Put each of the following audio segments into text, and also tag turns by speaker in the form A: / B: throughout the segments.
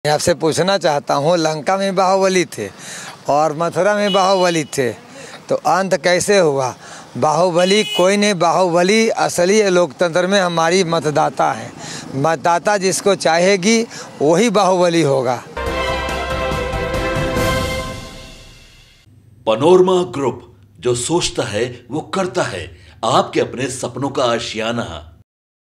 A: मैं आपसे पूछना चाहता हूँ, लंका में बाहुबली थे और मथुरा में बाहुबली थे, तो अंत कैसे हुआ? बाहुबली कोई नहीं, बाहुबली असली लोकतंत्र में हमारी मतदाता है। मतदाता जिसको चाहेगी वही बाहुबली होगा।
B: पनोरमा ग्रुप, जो सोचता है वो करता है। आपके अपने सपनों का आशियाना।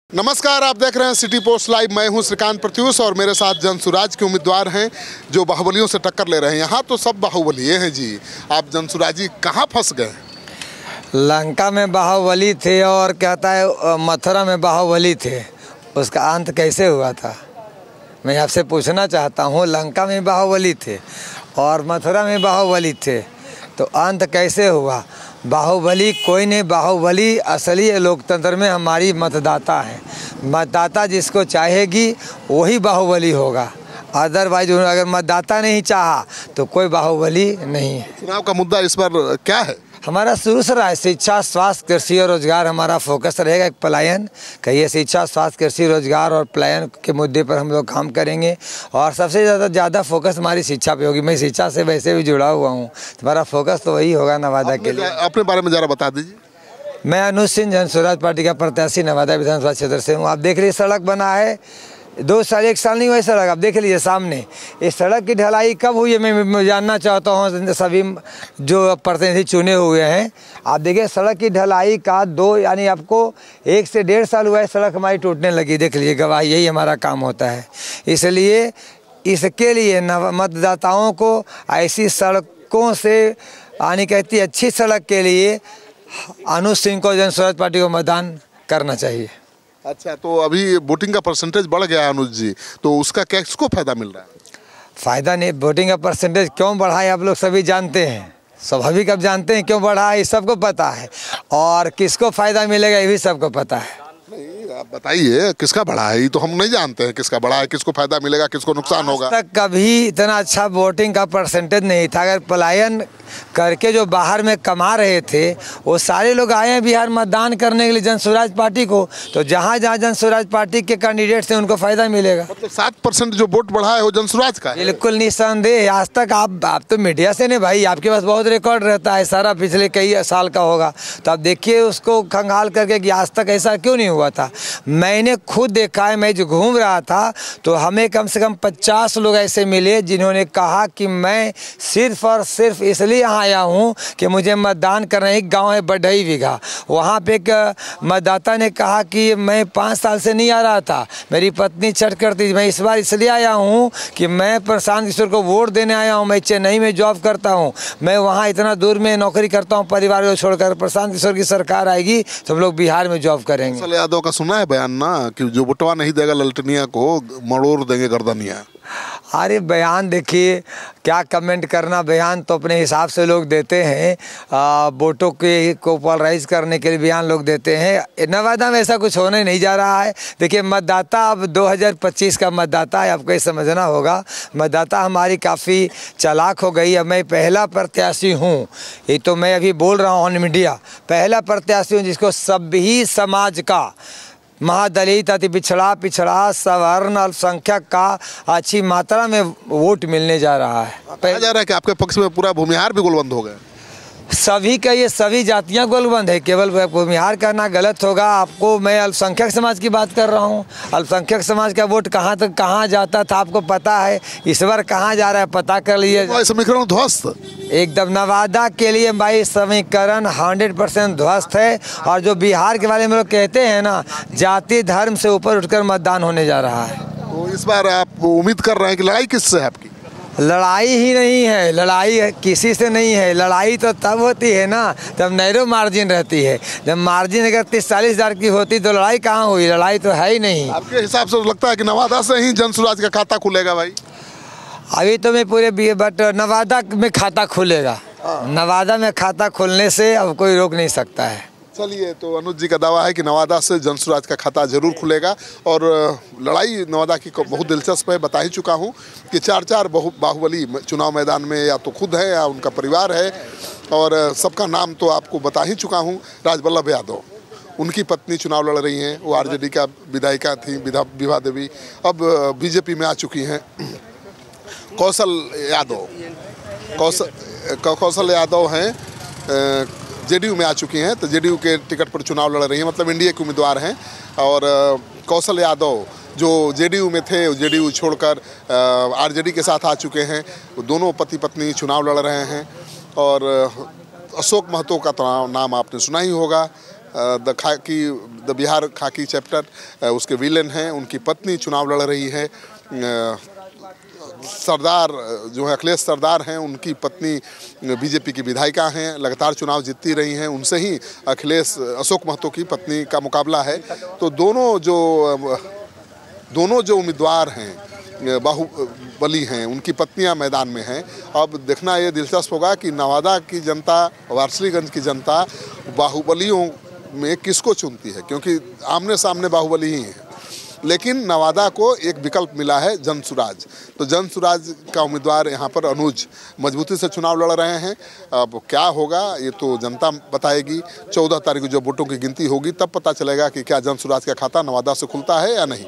C: नमस्कार, आप देख रहे हैं सिटी पोस्ट लाइव। मैं हूं श्रीकांत प्रत्युष और मेरे साथ जनसुराज के उम्मीदवार हैं जो बाहुबलियों से टक्कर ले रहे हैं। यहाँ तो सब बाहुबली हैं जी। आप जनसुराज जी कहाँ फंस गए?
A: लंका में बाहुबली थे और कहता है मथुरा में बाहुबली थे, उसका अंत कैसे हुआ था? मैं आपसे पूछना चाहता हूँ, लंका में बाहुबली थे और मथुरा में बाहुबली थे, तो अंत कैसे हुआ? बाहुबली कोई नहीं, बाहुबली असली लोकतंत्र में हमारी मतदाता है। मतदाता जिसको चाहेगी वही बाहुबली होगा। अदरवाइज अगर मतदाता नहीं चाहा तो कोई बाहुबली नहीं है।
C: चुनाव का मुद्दा इस बार क्या है?
A: हमारा शुरू से रहा है शिक्षा, स्वास्थ्य, कृषि और रोजगार हमारा फोकस रहेगा। एक पलायन कहिए, शिक्षा, स्वास्थ्य, कृषि, रोजगार और पलायन के मुद्दे पर हम लोग काम करेंगे और सबसे ज़्यादा फोकस हमारी शिक्षा पे होगी। मैं शिक्षा से वैसे भी जुड़ा हुआ हूँ, हमारा फोकस तो वही होगा नवादा के लिए।
C: अपने बारे में ज़रा बता दीजिए।
A: मैं अनुज सिंह, जनसुराज पार्टी का प्रत्याशी नवादा विधानसभा क्षेत्र से हूँ। आप देख लीजिए, सड़क बना है 2 साल 1 साल नहीं हुआ सड़क। आप देख लीजिए सामने, इस सड़क की ढलाई कब हुई है मैं जानना चाहता हूँ। सभी जो प्रतिनिधि चुने हुए हैं, आप देखिए सड़क की ढलाई का 2 यानी आपको 1 से 1.5 साल हुआ है सड़क हमारी टूटने लगी। देख लीजिए गवाही, यही हमारा काम होता है। इसलिए इसके लिए मतदाताओं को ऐसी सड़कों से आनी कहती अच्छी सड़क के लिए अनुज सिंह को, जनसुराज पार्टी को मतदान करना चाहिए।
C: अच्छा, तो अभी वोटिंग का परसेंटेज बढ़ गया है अनुज जी, तो उसका क्या किसको फायदा मिल रहा है?
A: फ़ायदा नहीं, वोटिंग का परसेंटेज क्यों बढ़ा है आप लोग सभी जानते हैं, स्वाभाविक आप जानते हैं क्यों बढ़ा है, ये सबको पता है। और किसको फ़ायदा मिलेगा ये भी सबको पता है।
C: नहीं, आप बताइए किसका बढ़ा है? ये तो हम नहीं जानते हैं किसका बढ़ा है, किसको फायदा मिलेगा, किसको नुकसान होगा।
A: आज तक कभी इतना अच्छा वोटिंग का परसेंटेज नहीं था। अगर पलायन करके जो बाहर में कमा रहे थे वो सारे लोग आए हैं बिहार मतदान करने के लिए जनसुराज पार्टी को, तो जहाँ जहाँ जनसुराज पार्टी के कैंडिडेट्स हैं उनको फायदा मिलेगा।
C: मतलब 7% जो वोट बढ़ा है वो जनसुराज का है?
A: बिल्कुल निस्संदेह। आज तक आप तो मीडिया से नहीं भाई, आपके पास बहुत रिकॉर्ड रहता है, सारा पिछले कई साल का होगा, तो आप देखिए उसको खंगाल करके कि आज तक ऐसा क्यों नहीं हुआ था। मैंने खुद देखा है, मैं जो घूम रहा था तो हमें कम से कम 50 लोग ऐसे मिले जिन्होंने कहा कि मैं सिर्फ और सिर्फ इसलिए यहाँ आया हूँ कि मुझे मतदान करना। एक गांव है बढ़ई बीघा, वहाँ पे एक मतदाता ने कहा कि मैं 5 साल से नहीं आ रहा था, मेरी पत्नी छठ करती थी, मैं इस बार इसलिए आया हूँ कि मैं प्रशांत किशोर को वोट देने आया हूँ। मैं चेन्नई में जॉब करता हूँ, मैं वहाँ इतना दूर में नौकरी करता हूँ परिवार को छोड़कर। प्रशांत किशोर की सरकार आएगी तो हम लोग बिहार में जॉब करेंगे।
C: यादव का सुना है बयान ना कि जो वोटवा नहीं देगा ललटनिया को मरोड़ देंगे गर्दनिया।
A: अरे बयान देखिए, क्या कमेंट करना, बयान तो अपने हिसाब से लोग देते हैं। वोटों के को पोलराइज करने के लिए बयान लोग देते हैं। नवादा में ऐसा कुछ होने नहीं जा रहा है। देखिए मतदाता अब 2025 का मतदाता है, आपको ये समझना होगा। मतदाता हमारी काफ़ी चालाक हो गई है। मैं पहला प्रत्याशी हूँ, ये तो मैं अभी बोल रहा हूँ ऑन मीडिया, पहला प्रत्याशी हूँ जिसको सभी समाज का, महादलित, अति पिछड़ा, सवर्ण, अल्पसंख्यक का अच्छी मात्रा में वोट मिलने जा रहा है।
C: कहा जा रहा है कि आपके पक्ष में पूरा भूमिहार भी गोलबंद हो गए।
A: सभी का, ये सभी जातियां गोलबंद है, केवल भूमिहार करना गलत होगा। आपको मैं अल्पसंख्यक समाज की बात कर रहा हूं। अल्पसंख्यक समाज का वोट कहां तक कहां जाता था आपको पता है, इस बार कहां जा रहा है पता कर लिए।
C: समीकरण ध्वस्त
A: एकदम नवादा के लिए भाई समीकरण 100% ध्वस्त है। और जो बिहार के बारे में लोग कहते हैं ना, जाति धर्म से ऊपर उठकर मतदान होने जा रहा है।
C: तो इस बार आप उम्मीद कर रहे हैं कि लड़ाई किससे है आपकी?
A: लड़ाई ही नहीं है, लड़ाई किसी से नहीं है। लड़ाई तो तब होती है ना जब नैरो मार्जिन रहती है। जब मार्जिन अगर 30-40 हज़ार की होती तो लड़ाई कहाँ हुई? लड़ाई तो है ही नहीं।
C: आपके हिसाब से लगता है कि नवादा से ही जनसुराज का खाता खुलेगा भाई?
A: अभी तो मैं पूरे बट नवादा में खाता खुलेगा। नवादा में खाता खुलने से अब कोई रोक नहीं सकता है।
C: चलिए, तो अनुज जी का दावा है कि नवादा से जनसुराज का खाता जरूर खुलेगा। और लड़ाई नवादा की बहुत दिलचस्प है। बता ही चुका हूँ कि 4 बाहुबली चुनाव मैदान में या तो खुद है या उनका परिवार है। और सबका नाम तो आपको बता ही चुका हूँ। राजवल्लभ यादव, उनकी पत्नी चुनाव लड़ रही हैं, वो आरजेडी का विधायिका थी विभा देवी, अब बीजेपी में आ चुकी हैं। कौशल यादव। कौशल यादव हैं, जेडीयू में आ चुकी हैं, तो जेडीयू के टिकट पर चुनाव लड़ रही हैं, मतलब एनडीए के उम्मीदवार हैं। और कौशल यादव जो जेडीयू में थे, जेडीयू छोड़कर आरजेडी के साथ आ चुके हैं। दोनों पति पत्नी चुनाव लड़ रहे हैं। और अशोक महतो का तो नाम आपने सुना ही होगा, द बिहार खाकी चैप्टर, उसके विलेन हैं। उनकी पत्नी चुनाव लड़ रही है। सरदार जो है अखिलेश सरदार हैं, उनकी पत्नी बीजेपी की विधायिका हैं, लगातार चुनाव जीतती रही हैं। उनसे ही अशोक महतो की पत्नी का मुकाबला है। तो दोनों जो उम्मीदवार हैं, बाहुबली हैं, उनकी पत्नियां मैदान में हैं। अब देखना ये दिलचस्प होगा कि नवादा की जनता, वारसलीगंज की जनता बाहुबलियों में किसको चुनती है, क्योंकि आमने सामने बाहुबली ही हैं। लेकिन नवादा को एक विकल्प मिला है, जनसुराज। तो जनसुराज का उम्मीदवार यहाँ पर अनुज मजबूती से चुनाव लड़ रहे हैं। अब क्या होगा ये तो जनता बताएगी। 14 तारीख को जब वोटों की गिनती होगी तब पता चलेगा कि क्या जनसुराज का खाता नवादा से खुलता है या नहीं।